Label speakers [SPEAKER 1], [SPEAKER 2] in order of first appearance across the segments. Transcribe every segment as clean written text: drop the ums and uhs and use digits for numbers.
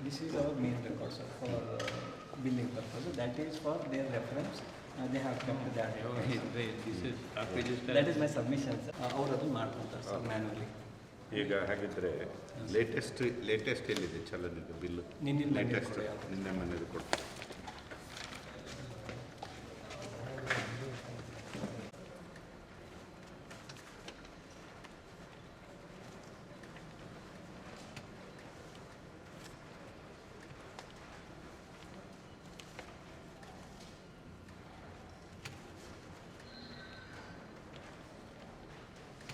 [SPEAKER 1] This is our main record, sir, for billing purpose. That is for their reference. They have kept that.
[SPEAKER 2] This is stock register.
[SPEAKER 1] That is my submission, sir. ಅವರು ಅದನ್ನು ಮಾಡ್ಕೊತಾರೆ sir manually.
[SPEAKER 3] ಈಗ ಹಾಗಿದ್ರೆ latest ಎಲ್ಲಿದೆ ಚಲನದ bill?
[SPEAKER 1] ನಿನ್ನೆ
[SPEAKER 3] latest ನಿನ್ನೆ ಮನೆದು ಕೊಡ್ತಾರೆ.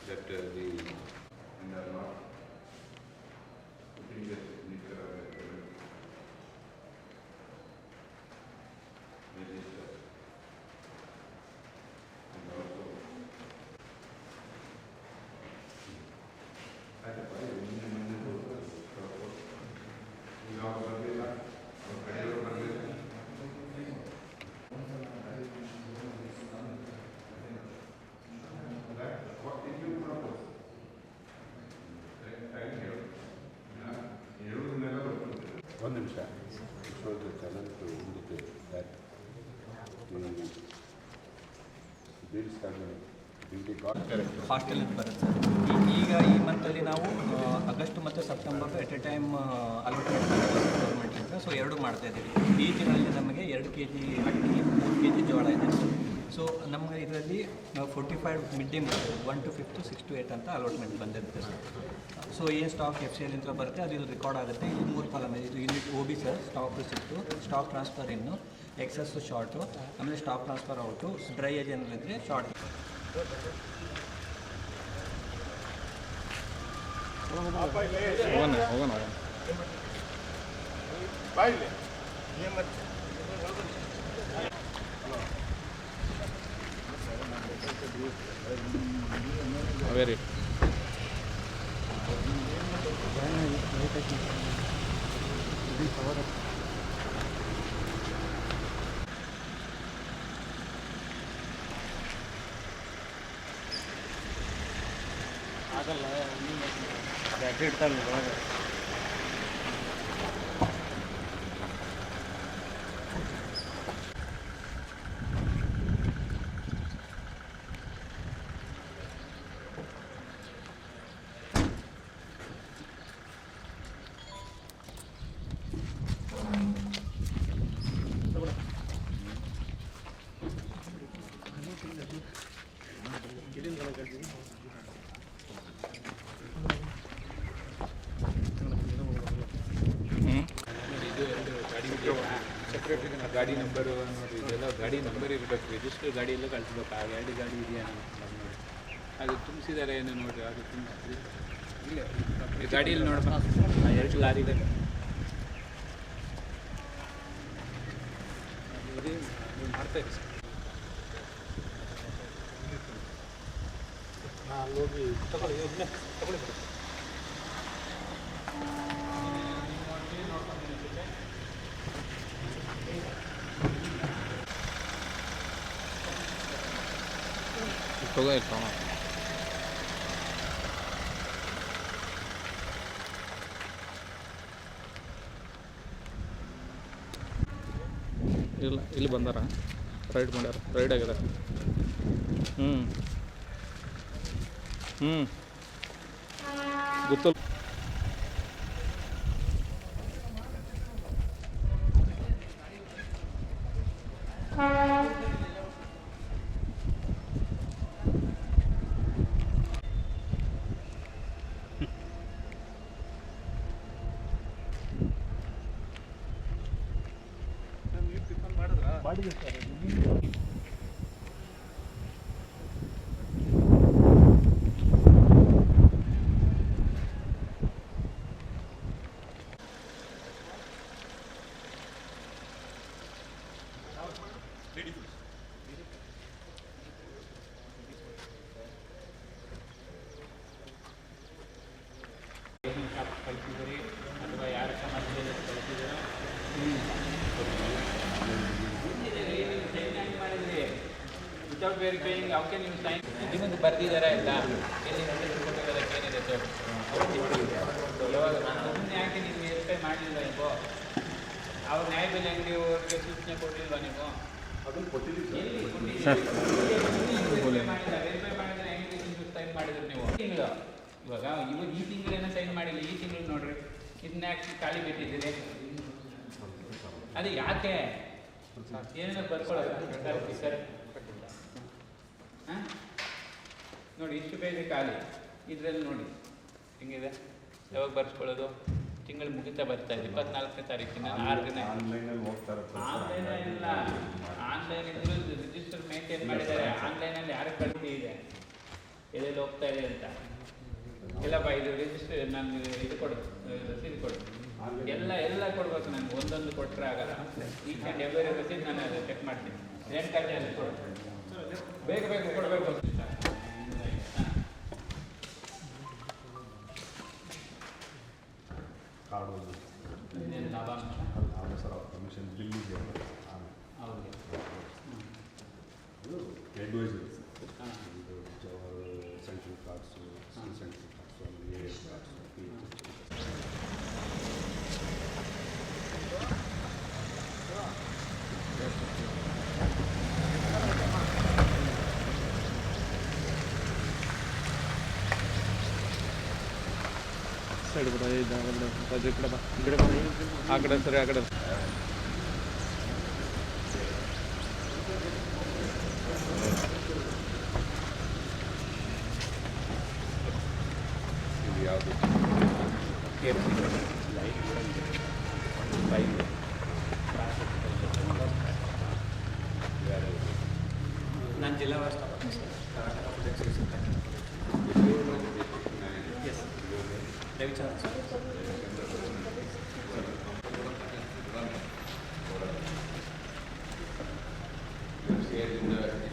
[SPEAKER 3] That the in the law putting the signature of the register and also at the point one nimisha show the channel to indicate that the bills have been got correct.
[SPEAKER 1] Hostel ಅಂತ ಬರುತ್ತೆ sir. ಈಗ ಈ ಮಂತಲ್ಲಿ ನಾವು August ಮತ್ತು September at a time allocate ಗೌರ್ಮೆಂಟ್ಲಿಂದ so ಎರಡು ಮಾಡ್ತಾ ಇದ್ದೀವಿ. ಈ ತಿಂಗಳಲ್ಲಿ ನಮಗೆ 2 kg ಅಕ್ಕಿ 3 kg ಜೋಳ ಇದೆ. ಸೊ ನಮಗೆ ಇದರಲ್ಲಿ 45 mid day meal 1 to 5 6 to 8 ಅಂತ ಅಲಾಟ್ಮೆಂಟ್ ಬಂದಿರುತ್ತೆ ಸರ್. ಸೊ ಏನು ಸ್ಟಾಕ್ FCL ಅಂತ ಬರುತ್ತೆ ಅದು ಇದು ರೆಕಾರ್ಡ್ ಆಗುತ್ತೆ. ಇದು 3 ಕಾಲಮ್ ಇದೆ. ಇದು unit OB sir, stock receipt, stock transfer ಇನ್ನು, ಎಕ್ಸಸ್ಸು ಶಾರ್ಟು, ಆಮೇಲೆ stock transfer out, dry age ಏನಿದ್ರೆ ಶಾರ್ಟ್.
[SPEAKER 4] ಹೋಗೋಣ ಹಾವೇರಿ
[SPEAKER 1] ಆಗಲ್ಲ ಬ್ಯಾಟ್ರಿ ಇಡ್ತಾರಲ್ಲ ಒಳಗೆ.
[SPEAKER 2] ಸೆಕ್ರೆಟರಿ ಗಾಡಿ ನಂಬರು ನೋಡಿ, ಇದೆಲ್ಲ ಗಾಡಿ ನಂಬರ್ ಇರಬೇಕು, ರಿಜಿಸ್ಟರ್ ಗಾಡಿ ಎಲ್ಲ ಕಳಿಸ್ಬೇಕು. ಆ ಎರಡು ಗಾಡಿ ಇದೆಯಾ ನೋಡಿ, ಅದು ತುಂಬಿಸಿದ್ದಾರೆ ಏನು ನೋಡಿರಿ, ಅದು ತುಂಬಿಸಿದ್ರಿ ಇಲ್ಲ ಈ ಗಾಡಿಯಲ್ಲಿ ನೋಡಪ್ಪ, ಆ 2 ಲಾರಿ ಇದೆ. ಮಾಡ್ತಾಯಿರಿ ಸರ್.
[SPEAKER 1] ಅಲ್ಲಿ ಹೋಗಿ ತಗೊಳ್ಳಿ ತಗೊಳ್ಳಿ.
[SPEAKER 4] ಹೋಗೋ ಇರ್ತಾವ ಇಲ್ಲ ಇಲ್ಲಿ ಬಂದಾರ, ರೈಡ್ ಮಾಡ್ಯಾರ, ರೈಡ್ ಆಗ್ಯದ. ಗೊತ್ತಲ್ಲ.
[SPEAKER 1] ಮಾಡಿದೆ ಸರ್.
[SPEAKER 2] ಕಳಿಸಿದ್ದೀರಿ ಅಥವಾ ಯಾರ ಸಮಾಜದಲ್ಲಿ ಕಳಿಸಿದ್ದೀರೋ without verifying how can you sign? ನಿಮಗೆ ಬರ್ದಿದ್ದಾರಾ ಇಲ್ಲ, ಎಲ್ಲಿ ಕೊಟ್ಟಿರೋದಕ್ಕೆ ಏನಿದೆ ಸರ್? ಯಾವಾಗ ಯಾಕೆ ನೀವು ಮಾಡಲಿಲ್ಲ ನೀವು? ಅವ್ರು ನ್ಯಾಯಬೆಲೆ ಅಂಗಡಿಯವ್ರಿಗೆ ಸೂಚನೆ ಕೊಡಲಿಲ್ವಾ ನೀವು?
[SPEAKER 3] ಅದನ್ನು ಕೊಟ್ಟಿದ್ದೀವಿ
[SPEAKER 2] ಎಲ್ಲಿ ಕೊಟ್ಟಿದ್ದೀರಿ?
[SPEAKER 4] ಸರ್.
[SPEAKER 2] ವೆರಿಫೈ ಮಾಡಿಲ್ಲ. ವೆರಿಫೈ ಮಾಡಿದ್ರೆ ಹೆಂಗೆ ಸೈನ್ ಮಾಡಿದ್ರು ನೀವು? ತಿಂಗಳು ಇವಾಗ ಈ ತಿಂಗಳೇನೋ ಸೈನ್ ಮಾಡಿಲ್ಲ, ಈ ತಿಂಗಳು ನೋಡ್ರಿ ಇದನ್ನ ಯಾಕೆ ಖಾಲಿ ಬಿಟ್ಟಿದ್ದೀರಿ? ಅದು ಯಾಕೆ ಏನೇನೋ ಬರ್ಕೊಳ್ಳೋದು ಸರ್? ಹಾಂ ನೋಡಿ, ಇಷ್ಟು ಬೇಗ ಖಾಲಿ ಇದರಲ್ಲಿ ನೋಡಿ ಹೆಂಗಿದೆ. ಯಾವಾಗ ಬರ್ಸ್ಕೊಳ್ಳೋದು? ತಿಂಗಳು ಮುಗಿತಾ ಬರ್ತಾ ಇದೆ. 24ನೇ ತಾರೀಕಿನ 6 ದಿನ.
[SPEAKER 3] ಆನ್ಲೈನಲ್ಲಿ ಹೋಗ್ತಾರೆ.
[SPEAKER 2] ಆನ್ಲೈನ್ ಇಲ್ಲ, ಆನ್ಲೈನ್ ಇದ್ರೂ ರಿಜಿಸ್ಟರ್ ಮೇಂಟೈನ್ ಮಾಡಿದ್ದಾರೆ. ಆನ್ಲೈನಲ್ಲಿ ಯಾರಿಗೆ ಕಳಿಸಿ ಇದೆ, ಎಲ್ಲೆಲ್ಲಿ ಹೋಗ್ತಾ ಇದೆ ಅಂತ. ಇಲ್ಲಪ್ಪ ಇದು ರಿಜಿಸ್ಟರ್ ನಾನು ಇದು ಕೊಡು, ರಸೀದಿ ಕೊಡು, ಎಲ್ಲ ಕೊಡ್ಬೇಕು. ನನಗೆ ಒಂದೊಂದು ಕೊಟ್ಟರೆ ಆಗಲ್ಲ. ಈಚ್ ಆ್ಯಂಡ್ ಎವ್ರಿ ರಸೀದಿ ನಾನು ಅದು ಚೆಕ್ ಮಾಡ್ತೀನಿ. ರೇಟ್ ಕಾರ್ಡ್ ಅಲ್ಲಿ ಕೊಡು, ಬೇಗ ಬೇಗ ಕೊಡಬೇಕು.
[SPEAKER 3] ಕಾರ್ಡು
[SPEAKER 2] ಲಾಭಾಂಶ
[SPEAKER 3] ಸರ್ ಅವ್ರ ಕಮಿಷನ್ ಬಿಲ್ ಇದೆ
[SPEAKER 2] ಹೌದು.
[SPEAKER 3] ಇದು ಅಡ್ವೈಸ್ ಇದೆ ಸರ್. ಇದು central cards, central cards, A cards, P
[SPEAKER 4] side ಬಿಡ, ಈ ಕಡೆ ಬಾ, ಈ ಕಡೆ ಬಾ, ಆ ಕಡೆ ಸರಿ, ಆ ಕಡೆ.
[SPEAKER 3] ಇದು ಯಾವುದು
[SPEAKER 1] ನಾನು ಜಿಲ್ಲಾ ವ್ಯವಸ್ಥಾಪಕ sir, Karnataka food exchange S Ravichandra sir.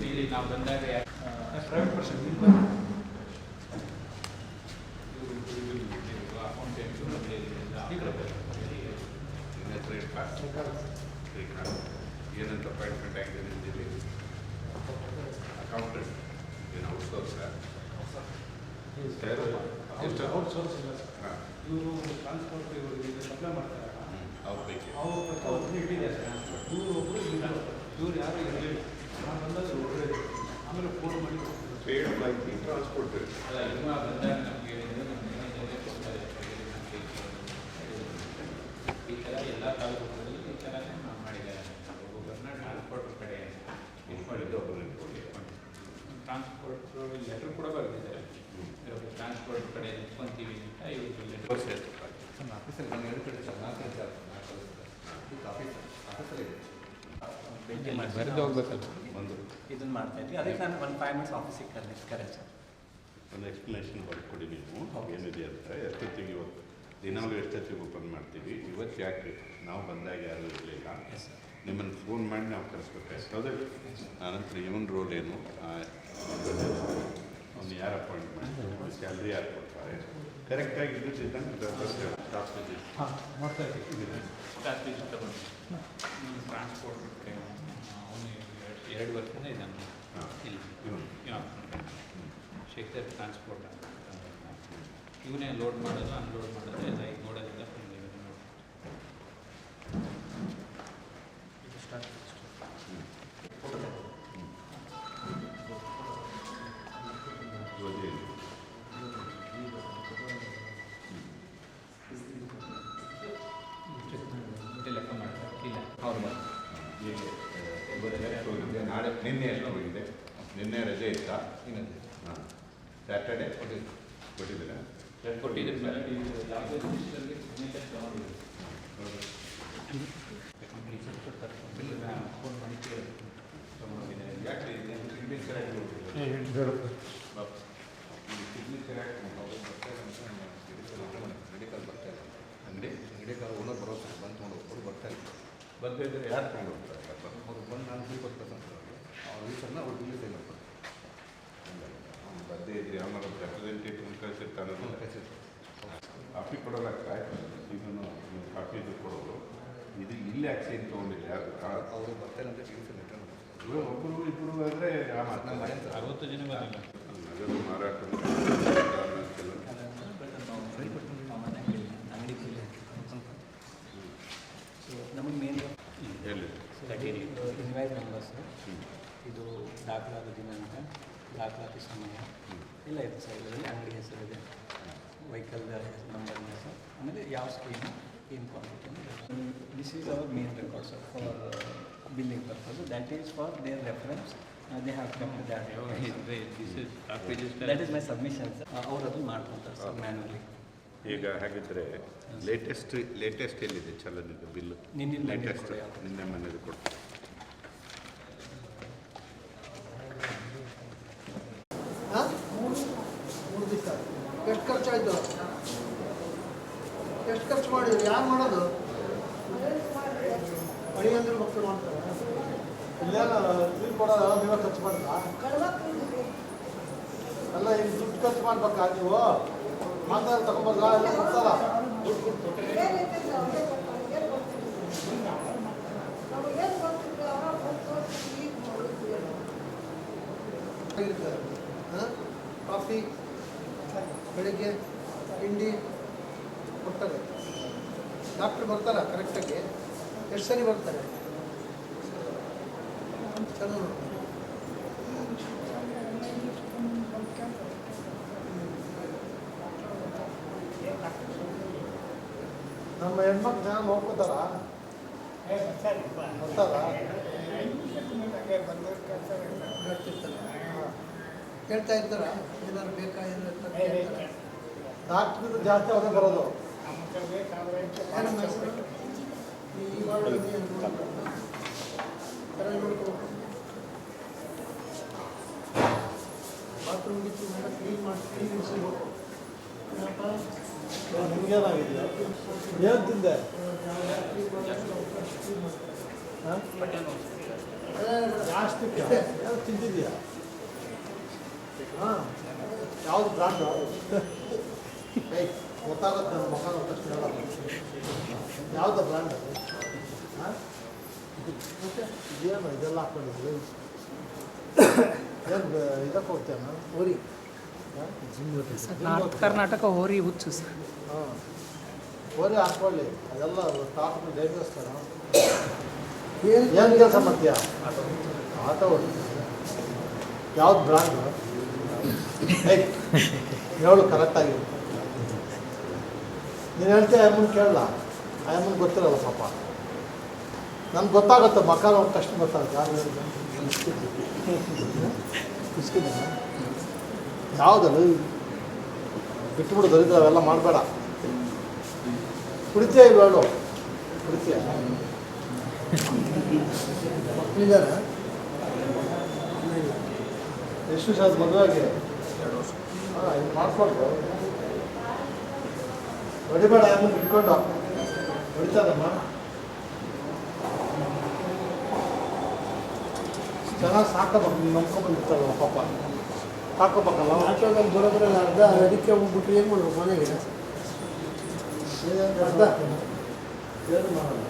[SPEAKER 2] ಇಲ್ಲಿ ನಾವು ಬಂದಾಗ
[SPEAKER 1] ಪ್ರೈವೇಟ್ ಪರ್ಸನ್
[SPEAKER 3] ಏನಂತ ಅಪಾಯಿಂಟ್ಮೆಂಟ್ ಆಗಿದೆ ನಿಮ್ಮಲ್ಲಿ? ಅಕೌಂಟೆಂಟ್ ಏನು ಔಟ್ಸೋರ್ಸ್
[SPEAKER 5] ಔಟ್ಸೋರ್ಸ್ ಇಲ್ಲ ಸರ್.
[SPEAKER 3] ಹಾಂ
[SPEAKER 5] ಇವರು ಟ್ರಾನ್ಸ್ಪೋರ್ಟ್ ಇವರಿಗೆ ಸಪ್ಲೈ ಮಾಡ್ತಾರೆ.
[SPEAKER 3] ಅವ್ರ ಪೈಕಿ
[SPEAKER 5] ಅವ್ರು ಇಟ್ಟಿದ್ದಾರೆ. ಇವರು ಒಬ್ಬರು ಇವ್ರು ಯಾರು ಇರಲಿಲ್ಲ. ನಾನು ಬಂದಾಗ ಒಬ್ಬರೇ ಆಮೇಲೆ ಫೋನ್ ಮಾಡಿ
[SPEAKER 3] ಪೇಡ್ ಲೈಕ್ ಟ್ರಾನ್ಸ್ಪೋರ್ಟ್
[SPEAKER 2] ಅಲ್ಲ, ಇನ್ನು ಬಂದಾಗ ನಮಗೆ ಕೊಡ್ತಾರೆ. ಈ ಥರ ಎಲ್ಲ ತಾಲೂಕುಗಳಲ್ಲಿ ಈ ಥರನೇ ಮಾಡಿದ್ದಾರೆ. ಒಬ್ಬೊಬ್ಬರನ್ನ ಟ್ರಾನ್ಸ್ಪೋರ್ಟ್ ಕಡೆ ಇದು ಮಾಡಿದ್ದು, ಟ್ರಾನ್ಸ್ಪೋರ್ಟ್ ಲೆಟ್ರ್ ಕೂಡ ಬರೆದಿದ್ದಾರೆ. ಟ್ರಾನ್ಸ್ಪೋರ್ಟ್ ಕಡೆ ನಿಂತ್ಕೊಂತೀವಿ ಅಂತ ಇವರು ಲೆಟರ್ ಸೇರ್ತಾರೆ.
[SPEAKER 6] ಆಫೀಸಲ್ಲಿ ನಾನು 2 ಕಡೆ ಸರ್, 4 ಸರ್, 4 ಆಫೀಸಲ್ಲಿ
[SPEAKER 1] ಭೇಟಿ ಮಾಡಿ
[SPEAKER 4] ಬರೆದು ಹೋಗ್ಬೇಕಲ್ಲ.
[SPEAKER 3] ಒಂದು
[SPEAKER 1] ಇದನ್ನು ಮಾಡ್ತಾ ಇದ್ವಿ. ಅದಕ್ಕೆ ನಾನು 1 5 ಮಿನಿಟ್ಸ್ ಆಫೀಸಿಗೆ ಕರೆಕ್ಟ್ ಸರ್.
[SPEAKER 3] ಒಂದು ಎಕ್ಸ್ಪ್ಲನೇಷನ್ ಬರ್ಕೊಡಿ ನೀವು ಏನಿದೆ ಅಂತ. ಎಷ್ಟೊತ್ತಿಗೆ ಇವತ್ತು ದಿನಾಲು ಎಷ್ಟೊತ್ತಿಗೆ ಓಪನ್ ಮಾಡ್ತೀವಿ, ಇವತ್ತು ಯಾಕೆ ನಾವು ಬಂದಾಗ ಯಾರೂ ಇರಲಿಲ್ಲ,
[SPEAKER 1] ಎಸ್ ಸರ್.
[SPEAKER 3] ನಿಮ್ಮನ್ನು ಫೋನ್ ಮಾಡಿ ನಾವು ಕಳಿಸ್ಬೇಕಾಯ್ತು. ಹೌದಾ? ಆನಂತರ ಇವನ್ ರೋಲ್ ಏನು, ಅವ್ನು ಯಾರು ಅಪಾಯಿಂಟ್ ಮಾಡ್ತಾರೆ, ಸ್ಯಾಲ್ರಿ ಯಾರು ಕೊಡ್ತಾರೆ, ಕರೆಕ್ಟಾಗಿ
[SPEAKER 5] ಹಾಂ ಮಾಡ್ತಾ ಇದ್ದೀವಿ.
[SPEAKER 2] ಸ್ಟಾಫೀಸ್ ತಗೊಂಡು ಟ್ರಾನ್ಸ್ಪೋರ್ಟ್ ಅವನು 2 ವರ್ಷದಿಂದ ಇದ್ದಾನೆ ಇಲ್ಲಿ. ಶೇಖರ್ ಟ್ರಾನ್ಸ್ಪೋರ್ಟ್ ಅಂತ ಇವನೇ ಲೋಡ್ ಮಾಡೋದು, ಅನ್ಲೋಡ್ ಮಾಡೋದು ಎಲ್ಲ ಈಗ ನೋಡೋದಿಲ್ಲ. ಲೆಕ್ಕ ಮಾಡ್ತಾರೆ ಇಲ್ಲ ಅವ್ರು
[SPEAKER 3] ನಾಳೆ ನಿನ್ನೆ ಎಷ್ಟು ಹೋಗಿದೆ? ನಿನ್ನೆ ರಜೆ ಇತ್ತಾ? ಹಾಂ, ಸ್ಯಾಟರ್ಡೆ ಕೊಟ್ಟಿದ್ದೀರಾ?
[SPEAKER 2] ಕೊಟ್ಟಿದ್ರ ಮೇಲೆ ಸಿಗ್ನೇಚರ್ ತಗೊಂಡಿದ್ರು. ಫೋನ್ ಮಾಡಿ ತಗೊಂಡಿದ್ದಾರೆ.
[SPEAKER 3] ಯಾಕೆ ಸಿಗ್ನೇಚರ್
[SPEAKER 6] ಮೆಡಿಕಲ್ ಬರ್ತಾ ಇಲ್ಲ.
[SPEAKER 3] ಅಂಗಡಿ
[SPEAKER 6] ಮೆಡಿಕಲ್ ಓನರ್ ಬರೋದು ಬಂದು ತೊಗೊಂಡು ಹೋಗ್ಬೋದು, ಬರ್ತಾ ಇಲ್ಲ.
[SPEAKER 3] ಬರ್ತಾ ಇದ್ರೆ ಯಾರು ತಗೊಂಡು ಹೋಗ್ತಾರೆ?
[SPEAKER 6] ಅವ್ರು ಬಂದು ನಾನು ಫ್ರೀ ಕೊಡ್ತಾರೆ ಅವ್ರ ವೀಕನ್ನ ಅವ್ರು ಇಲ್ಲಿ ಸೈನ್ ಮಾಡ್ತಾರೆ.
[SPEAKER 3] ಬರ್ದೇ ಇದ್ರಿ ಯಾವನಾರ ರೆಪ್ರೆಸೆಂಟೇಟಿವ್ ಕಳಿಸಿರ್ತಾನೆ, ಕಾಫಿ ಕೊಡೋದಾಗ್ತಾ ಇದನ್ನು ಕಾಫಿ ಇದು ಕೊಡೋರು. ಇದು ಇಲ್ಲಿ ಯಾಕೆ ಸೈನ್ ತೊಗೊಂಡಿಲ್ಲ ಯಾರು?
[SPEAKER 6] ಅವರು ಬರ್ತಾರೆ ಅಂತ ತಿಳಿಸಿ ಲೆಟರ್
[SPEAKER 3] ಒಬ್ಬರು ಇಬ್ಬರು ಆದರೆ
[SPEAKER 6] ನಾನು ಮಾಡೇನು ಸರ್.
[SPEAKER 2] 60 ಜನ ಬಂದಿಲ್ಲ.
[SPEAKER 3] ನಗದು ಮಾರಾಟ
[SPEAKER 1] ಅಂಗಡಿ ಇನ್ವಾಯ್ಸ್ ನಂಬರ್ಸ್, ಇದು ದಾಖಲಾದ ದಿನಾಂಕ, ದಾಖಲಾತಿ ಸಮಯ ಎಲ್ಲ ಇದೆ ಸರ್. ಇದರಲ್ಲಿ ಅಂಗಡಿ ಹೆಸರಿದೆ, ವೆಹಿಕಲ್ ನಂಬರ್ ಇದೆ ಸರ್. ಆಮೇಲೆ ಯಾವ ಸ್ಕೀಮು ಏನು quantity. This is our main record sir for billing purpose. That is for their reference. They have come to that. That is my submission sir. ಅವ್ರು ಅದು ಮಾಡ್ಕೊತಾರೆ ಸರ್ ಮ್ಯಾನ್ಯಲಿ.
[SPEAKER 3] ಈಗ ಹಾಗಿದ್ರೆ latest ಎಲ್ಲಿದೆ ಚಲನಿದು ಬಿಲ್ಲು?
[SPEAKER 1] ನಿನ್ನೆ
[SPEAKER 3] ಲೇಟೆಸ್ಟ್ ನಿನ್ನೆ ಮನೆದು ಕೊಡ್ತೀನಿ.
[SPEAKER 7] ಎಷ್ಟು ಖರ್ಚಾಯಿತು? ಎಷ್ಟು ಖರ್ಚು ಮಾಡಿದ್ರು? ಯಾರು ಮಾಡೋದು? ಅಡಿಯಂದ್ರೆ ಮಕ್ಕಳು ಮಾಡ್ತಾರೆ. ಇಲ್ಲೇನು ದುಡ್ಡು ಕೊಡೋದು ನೀವೇ ಖರ್ಚು ಮಾಡಿದ್ರಾ? ಅಲ್ಲ ಈಗ ದುಡ್ಡು ಖರ್ಚು ಮಾಡ್ಬೇಕಾ ನೀವು? ಮಾತಾಡಿ ತಗೊಂಬಲ್ಲ ಎಲ್ಲ ಕೊಡ್ತಾರ. ಕಾಫಿ ಬೆಳಿಗ್ಗೆ ತಿಂಡಿ ಕೊಡ್ತಾರೆ. ಡಾಕ್ಟ್ರ್ ಬರ್ತಾರ ಕರೆಕ್ಟಾಗಿ? ಎಷ್ಟು ಸರಿ ಬರ್ತಾರೆ? ಚೆನ್ನಾಗಿ ನಮ್ಮ ಹೆಣ್ಮಕ್ಳು ಜನ ನೋಡ್ಕೋತಾರ? ಬರ್ತಾರ? ಕೇಳ್ತಾ ಇರ್ತಾರ ಏನಾದ್ರು ಬೇಕಾ ಏನಾದ್ರು? ಡಾಕ್ಟ್ರಿಂದ ಜಾಸ್ತಿ ಅವರೇ ಬರೋದು. ಏನಮ್ಮ ಹೆಸರು? ಈ ವಾರ್ಡಲ್ಲಿ ನೋಡ್ಕೋಬೇಕು. ಬಾತ್ರೂಮ್ ಗಿಚ್ಚು ಎಲ್ಲ ಕ್ಲೀನ್ ಮಾಡಿ ಕ್ಲೀನ್ ಇರಿಸಬೇಕು. ನಿಮ್ಗೇನಾಗಿದೆಯಾ? ಏನು ತಿಂದೆ? ಜಾಸ್ತಿ ಯಾವ್ದು ತಿಂತಿದ್ಯಾ? ಹಾಂ, ಯಾವುದು ಬ್ರಾಂಡು? ಗೊತ್ತಾಗುತ್ತೆ ನನ್ನ ಮುಖ ನೋಡಿದ ತಕ್ಷಣ ಹೇಳೋದು. ಯಾವುದು ಬ್ರ್ಯಾಂಡ್ ಅದು? ಹಾಂ, ಮತ್ತೆ ಇದೇನು ಇದೆಲ್ಲ ಹಾಕ್ಕೊಂಡಿದ್ವಿ? ಏನು ಇದಕ್ಕೆ ಹೋಗ್ತೇನೆ ಹೋರಿ?
[SPEAKER 8] ನಾರ್ತ್ ಕರ್ನಾಟಕ ಹೋರಿ ಹುಚ್ಚು ಸರ್.
[SPEAKER 7] ಹಾಂ, ಹೋರಿ ಹಾಕ್ಕೊಳ್ಳಿ. ಅದೆಲ್ಲ ಟಾಪ್ ಡೇಂಜರ್ಸ್. ಏನು ಕೆಲಸ ಮಾಡ್ತೀಯಾ? ಆಟೋ ಹೊಡಿತೀಯ? ಯಾವ್ದು ಬ್ರ್ಯಾಂಡು? ಹೇಳು ಕರೆಕ್ಟಾಗಿ. ನೀನು ಹೇಳ್ತೀಯ ಅಮ್ಮನ ಕೇಳಲ್ಲ? ಆ ಅಮ್ಮನ ಗೊತ್ತಿರಲ್ಲ ಪಾಪ. ನನ್ಗೆ ಗೊತ್ತಾಗುತ್ತೆ, ಮಕ್ಕ ನೋಡಿದ ತಕ್ಷಣ ಗೊತ್ತಾಗುತ್ತೆ ಯಾರು ಹೇಳಿದ. ಯಾವುದಲ್ಲ ಬಿಟ್ಟುಬಿಡು, ದರಿದ್ರ ಅವೆಲ್ಲ ಮಾಡಬೇಡ. ಕುಡಿತೀಯ ಇಲ್ಲ ಹೇಳು? ಕುಡಿತೀಯ? ಮಕ್ಕಳಿದಾರ? ಎಷ್ಟು ವರ್ಷ ಮದುವೆಗೆ? ಹಾಂ, ಇದು ಮಾಡಿಕೊಡ್ರು. ಹೊಡಿಬೇಡ, ಅಮ್ಮನ ಇಟ್ಕೊಂಡು ಹೊಡಿತಾನಮ್ಮ. ಚೆನ್ನಾಗಿ ಸಾಕಬೇಕು. ನೀವು ನಂಬ್ಕೊಂಡ್ಬಂದಿರ್ತಾರಲ್ಲ ಪಾಪ, ಸಾಕೋಬೇಕಲ್ಲ. ಆಟೋದಲ್ಲಿ ಬರೋದ್ರಲ್ಲಿ ಅರ್ಧ ಅದಕ್ಕೆ ಹೋಗ್ಬಿಟ್ಟು ಏನು ಮಾಡ್ಬೇಕು ಮನೆಗೆ? ಅರ್ಧ ಏನು ಮಾಡೋದು?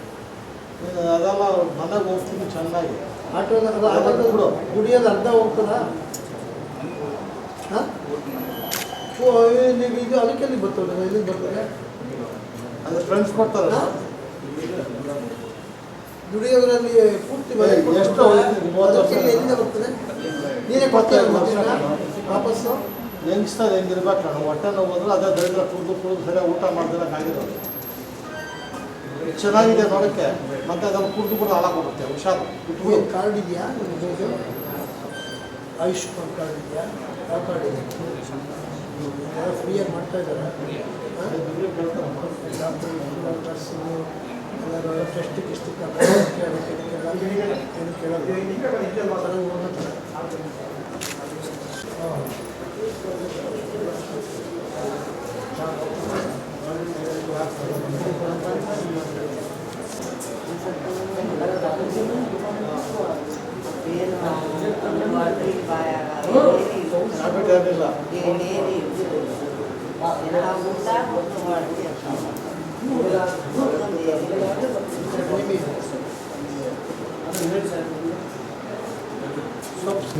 [SPEAKER 7] ನೀನು ಅದೆಲ್ಲ ಮನೆಗೆ ಹೋಗ್ತೀನಿ ಚೆನ್ನಾಗಿ. ಆಟೋದಲ್ಲಿ ಬಿಡು, ಗುಡಿಯೋದು ಅರ್ಧ ಹೋಗ್ತದ? ಹಾಂ, ನೀವು ಇದು ಅದಕ್ಕೆ ಬರ್ತದೆ, ಇಲ್ಲಿಂದ ಬರ್ತದೆ. ಅದು ಫ್ರೆಂಡ್ಸ್ ಕೊಡ್ತಾರಲ್ಲ ದುಡಿಯೋದ್ರಲ್ಲಿ ಪೂರ್ತಿ ಎಷ್ಟು ಎಲ್ಲಿಂದ ಬರ್ತದೆ? ನೀನೇ ಕೊಡ್ತೀರ ವಾಪಸ್ಸು? ಯಂಗ್ಸ್ಟರ್ ಹೆಂಗಿರ್ಬೇಕು ನಾನು ಹೊಟ್ಟೆ ನೋವು ಬಂದ್ರೆ ಅದೇ ದರಿದ್ರ ಕುಡಿದು ಸರಿಯಾಗಿ ಊಟ ಮಾಡ್ದಿರೋಕ್ಕಾಗಿರೋದು. ಚೆನ್ನಾಗಿದೆ ನೋಡೋಕ್ಕೆ, ಮತ್ತೆ ಅದನ್ನು ಕುಡಿದು ಹಾಳಾಗೋಗುತ್ತೆ. ಹುಷಾರು. ಕಾರ್ಡ್ ಇದೆಯಾ? ಆಯುಷ್ಮಾನ್ ಕಾರ್ಡ್ ಇದೆಯಾ? ಯಾವ ಕಾರ್ಡ್ ಇದೆ? ಫ್ರೀಯಾಗಿ ಮಾಡ್ತಾ ಇದ್ದಾರೆ. ನರ್ಸಿಂಗು ಎಲ್ಲರೂ ಟೆಸ್ಟ್ ಕೇಳೋಕ್ಕೆ ಏನು ಕೇಳೋದು?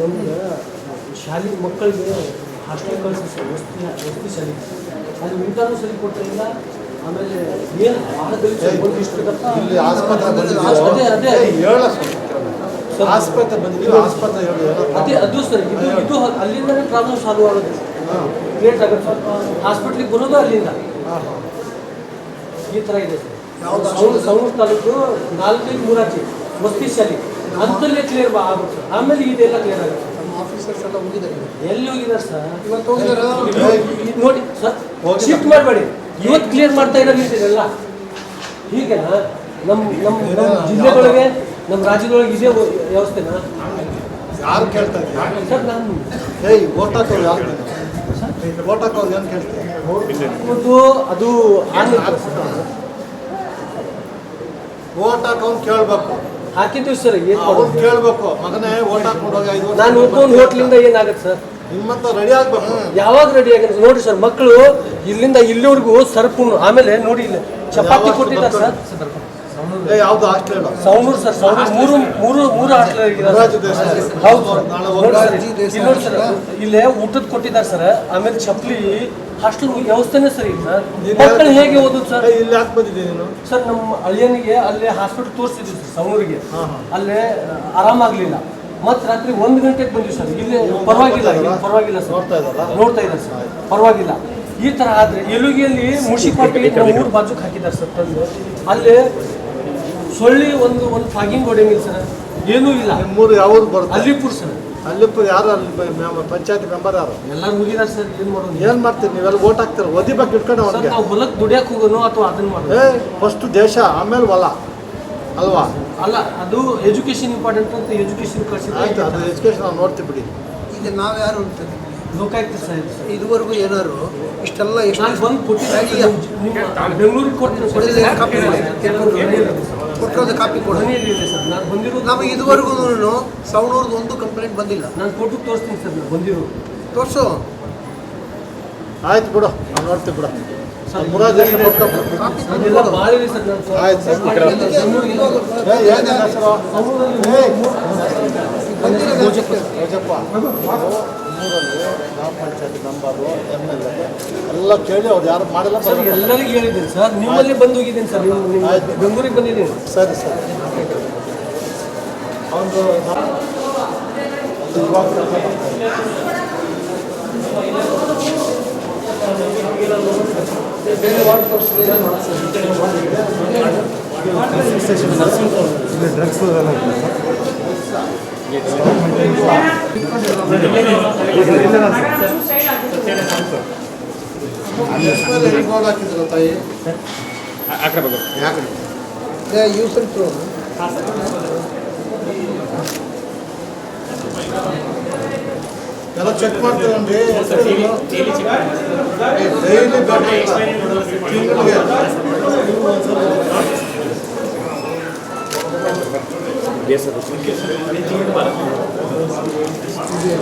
[SPEAKER 7] ನಮಗೆ ಶಾಲೆ ಮಕ್ಕಳಿಗೆ ಹಾಸ್ಟೆಲ್ ಕಳಿಸಿ ಸರ್, ವಸತಿ ಶಾಲೆ. ಅಲ್ಲಿ ಊಟನೂ ಸರಿ ಕೊಡ್ತಾಯಿಲ್ಲ. ಆಮೇಲೆ ಏನು ವಾರದಲ್ಲಿ
[SPEAKER 6] ಇಲ್ಲಿ ಆಸ್ಪತ್ರೆ
[SPEAKER 7] ಅದೇ ಆಸ್ಪತ್ರೆ ಬಂದಿದ್ದೀವಿ, ಆಸ್ಪತ್ರೆ ಹೇಳಿ
[SPEAKER 9] ಅದೇ ಅದು ಸರ್ ಇದು ಅಲ್ಲಿಂದನೇ ಪ್ರಾಬ್ಲಮ್ ಸಾಲ್ವ್ ಆಗೋದು. ಕ್ರಿಯೇಟ್ ಆಗುತ್ತೆ ಸರ್. ಹಾಸ್ಪಿಟ್ಲಿಗೆ ಬರೋದು ಅಲ್ಲಿಂದ. ಈ ಥರ ಇದೆ ಸರ್. ಸೌಂಡ್ ತಾಲೂಕು 4-3 ವಸ್ತಿ ಶಾಲೆ ಅಂತಲ್ಲೇ ಕ್ಲಿಯರ್ ಆಗುತ್ತೆ ಸರ್. ಆಮೇಲೆ ಇದೆಲ್ಲ ಕ್ಲಿಯರ್ ಆಗುತ್ತೆ.
[SPEAKER 7] ನಮ್ಮ ಆಫೀಸರ್ಸ್ ಎಲ್ಲ ಹೋಗಿದ್ದಾರೆ.
[SPEAKER 9] ಎಲ್ಲಿ ಹೋಗಿದ್ದಾರೆ ಸರ್?
[SPEAKER 7] ಇವತ್ತು ಹೋಗಿದ್ದಾರೆ.
[SPEAKER 9] ನೋಡಿ ಸರ್, ಶಿಫ್ಟ್ ಮಾಡಬೇಡಿ. ಇವತ್ತು ಕ್ಲಿಯರ್ ಮಾಡ್ತಾ ಇರೋದು ಇದೆಲ್ಲ. ಹೀಗೆ ನಮ್ಮ ನಮ್ಮ ನಮ್ಮ ಜಿಲ್ಲೆದೊಳಗೆ, ನಮ್ಮ ರಾಜ್ಯದೊಳಗೆ ಇದೇ ವ್ಯವಸ್ಥೆನಾ?
[SPEAKER 7] ಯಾರು ಕೇಳ್ತಾ ಇದ್ದಾರೆ
[SPEAKER 9] ಸರ್? ನಾನು
[SPEAKER 7] ಓಟ್ ಹಾಕೋರು ಯಾರು ಓಟ್ ಹಾಕೋರು ಏನು ಕೇಳ್ತಾರೆ?
[SPEAKER 9] ಅದು
[SPEAKER 7] ಓಟ್ ಹಾಕೋನ್ ಕೇಳ್ಬೇಕು.
[SPEAKER 9] ಹಾಕಿದ್ದೀವಿ ಸರ್. ಏನು
[SPEAKER 7] ಅವ್ರು ಕೇಳ್ಬೇಕು, ಮಗನೇ ಓಟ್ ಹಾಕೊಂಡು ಹೋಗಿ 5 ವರ್ಷ
[SPEAKER 9] ನಾನು ಒಂದು ಹೋಟ್ಲಿಂದ ಏನಾಗುತ್ತೆ ಸರ್?
[SPEAKER 7] ನಿಮ್ಮಂತ ರೆಡಿ ಆಗ್ಬೇಕು.
[SPEAKER 9] ಯಾವಾಗ ರೆಡಿ ಆಗುತ್ತೆ ನೋಡಿ ಸರ್. ಮಕ್ಕಳು ಇಲ್ಲಿಂದ ಇಲ್ಲಿವರೆಗೂ ಸರ್ಪುಣ್ಣು, ಆಮೇಲೆ ನೋಡಿ ಇಲ್ಲಿ ಚಪಾತಿ ಕೊಟ್ಟಿದ್ದಾರೆ ಸರ್.
[SPEAKER 7] ಯಾವ್ದು ಹಾಸ್ಟೆಲ್?
[SPEAKER 9] ಸೌನೂರು ಸರ್. ಸೌನೂರು ಮೂರು ಹಾಸ್ಟೆಲ್. ಹೌದು ಇಲ್ಲಿ ನೋಡಿ ಸರ್, ಇಲ್ಲೇ ಊಟದ ಕೊಟ್ಟಿದ್ದಾರೆ ಸರ್. ಆಮೇಲೆ ಚಪ್ಪಲಿ ಹಾಸ್ಟೆಲ್ ವ್ಯವಸ್ಥೆನೇ ಸರ್ ಇಲ್ಲ. ಮಕ್ಕಳು ಹೇಗೆ ಓದೋದು ಸರ್?
[SPEAKER 7] ಇಲ್ಲಿ ಯಾಕೆ ಬಂದಿದ್ದೀನಿ ನೀನು?
[SPEAKER 9] ಸರ್ ನಮ್ಮ ಅಳಿಯನಿಗೆ ಅಲ್ಲೇ ಹಾಸ್ಪಿಟಲ್ ತೋರಿಸಿದ್ವಿ ಸರ್, ಸೌನೂರಿಗೆ. ಅಲ್ಲೇ ಆರಾಮಾಗಲಿಲ್ಲ. ಮತ್ತೆ ರಾತ್ರಿ 1 ಗಂಟೆಗೆ ಬಂದ್ವಿ ಸರ್. ಇಲ್ಲಿ ಪರವಾಗಿಲ್ಲ, ಪರವಾಗಿಲ್ಲ ಸರ್. ನೋಡ್ತಾ ಇದ್ದಾರೆ ಸರ್, ಪರವಾಗಿಲ್ಲ. ಈ ಥರ ಆದರೆ ಎಲುಗಿಯಲ್ಲಿ ಮುನ್ಸಿಪಾಲ್ಟಿ ನಮ್ಮ ಊರು ಬಾಜುಕ್ ಹಾಕಿದ್ದಾರೆ ಸರ್ ತಂದು. ಅಲ್ಲೇ ಸೊಳ್ಳಿ ಒಂದು ಫಾಗಿಂಗ್ ಹೊಡೆಯಂಗಿಲ್ಲ ಸರ್, ಏನೂ ಇಲ್ಲ.
[SPEAKER 7] ನಿಮ್ಮೂರು ಯಾವ್ದು ಬರುತ್ತೆ?
[SPEAKER 9] ಅಲ್ಲಿಪುರ ಸರ್.
[SPEAKER 7] ಅಲ್ಲಿಪುರ ಯಾರು? ಅಲ್ಲಿ ಪಂಚಾಯತ್ ಮೆಂಬರ್ ಯಾರು?
[SPEAKER 9] ಎಲ್ಲರೂ ಮುಗಿದಾರೆ ಸರ್. ಏನು ಮಾಡೋದು?
[SPEAKER 7] ಏನು ಮಾಡ್ತೀರಿ ನೀವೆಲ್ಲ ಓಟ್ ಹಾಕ್ತೀರ? ಓದಿಬೇಕು ಇಟ್ಕೊಂಡು
[SPEAKER 9] ಸರ್,
[SPEAKER 7] ಅವ್ರಿಗೆ.
[SPEAKER 9] ನಾವು ಹೊಲಕ್ಕೆ ದುಡಿಯಕ್ಕೆ ಹೋಗೋನು ಅಥವಾ ಅದನ್ನು ಮಾಡೋದು?
[SPEAKER 7] ಫಸ್ಟ್ ದೇಶ, ಆಮೇಲೆ ಹೊಲ ಅಲ್ವಾ?
[SPEAKER 9] ಅಲ್ಲ, ಅದು ಎಜುಕೇಶನ್ ಇಂಪಾರ್ಟೆಂಟ್ ಅಂತ ಎಜುಕೇಶನ್ ಕಳಿಸಿದ್ರೆ
[SPEAKER 7] ಆಯ್ತು, ಅದು ಎಜುಕೇಶನ್ ನಾವು ನೋಡ್ತೀವಿ ಬಿಡಿ.
[SPEAKER 10] ಈಗ ನಾವು ಯಾರು ಅಂತ
[SPEAKER 9] ಲೋಕಾಯುಕ್ತ ಸರ್.
[SPEAKER 10] ಇದುವರೆಗೂ ಏನಾದ್ರು ಇಷ್ಟೆಲ್ಲ
[SPEAKER 9] ನಾನು ಬಂದು ಕೊಟ್ಟಿದ್ದೆ ಬೆಂಗಳೂರಿಗೆ ಕೊಟ್ಟಿರೋದು
[SPEAKER 10] ಕಾಪಿ ಕೊಡ.
[SPEAKER 9] ನಾನು ಬಂದಿರೋದು
[SPEAKER 10] ನಮಗೆ ಇದುವರೆಗೂ ಸೌಣೂರ್ದು ಒಂದು ಕಂಪ್ಲೇಂಟ್ ಬಂದಿಲ್ಲ.
[SPEAKER 9] ನಾನು ಫೋಟೋ ತೋರಿಸ್ತೀನಿ ಸರ್. ನಾನು ಬಂದಿರೋದು
[SPEAKER 10] ತೋರಿಸು.
[SPEAKER 7] ಆಯ್ತು ಬಿಡು, ನಾವು ನೋಡ್ತೀವಿ ಬಿಡು. ಮುರಾಜ್
[SPEAKER 9] ಅದೆಲ್ಲ ಭಾಳ ಇದೆ ಸರ್. ನಾನು
[SPEAKER 7] ಆಯ್ತು ಸರ್. ಏನೇನು ಹೆಸರು? ರೋಜಪ್ಪ. ಊರಲ್ಲಿ ಗ್ರಾಮ ಪಂಚಾಯತ್ ಮೆಂಬರು, MLA ಎಲ್ಲ ಕೇಳಿ ಅವ್ರು ಯಾರು ಮಾಡಿಲ್ಲ
[SPEAKER 9] ಸರ್. ಎಲ್ಲರಿಗೂ ಹೇಳಿದ್ದೀನಿ ಸರ್. ನಿಮ್ಮಲ್ಲಿ ಬಂದು ಹೋಗಿದ್ದೀನಿ ಸರ್. ನಿಮ್ಮ ಬೆಂಗಳೂರಿಗೆ ಬಂದಿದ್ದೀನಿ.
[SPEAKER 7] ಸರಿ ಸರಿ. ಒಂದು ಡ್ರಗ್ಸ್ ಹಾಕಿದ್ರು ತಾಯಿ
[SPEAKER 10] ಯೂಸ್ ಅಂಡ್ ಥ್ರೋ.
[SPEAKER 7] ಎಲ್ಲ ಚೆಕ್ ಮಾಡ್ತೀವನ್ರಿ. ಡೈಲಿ ತಿಂಗಳಿಗೆ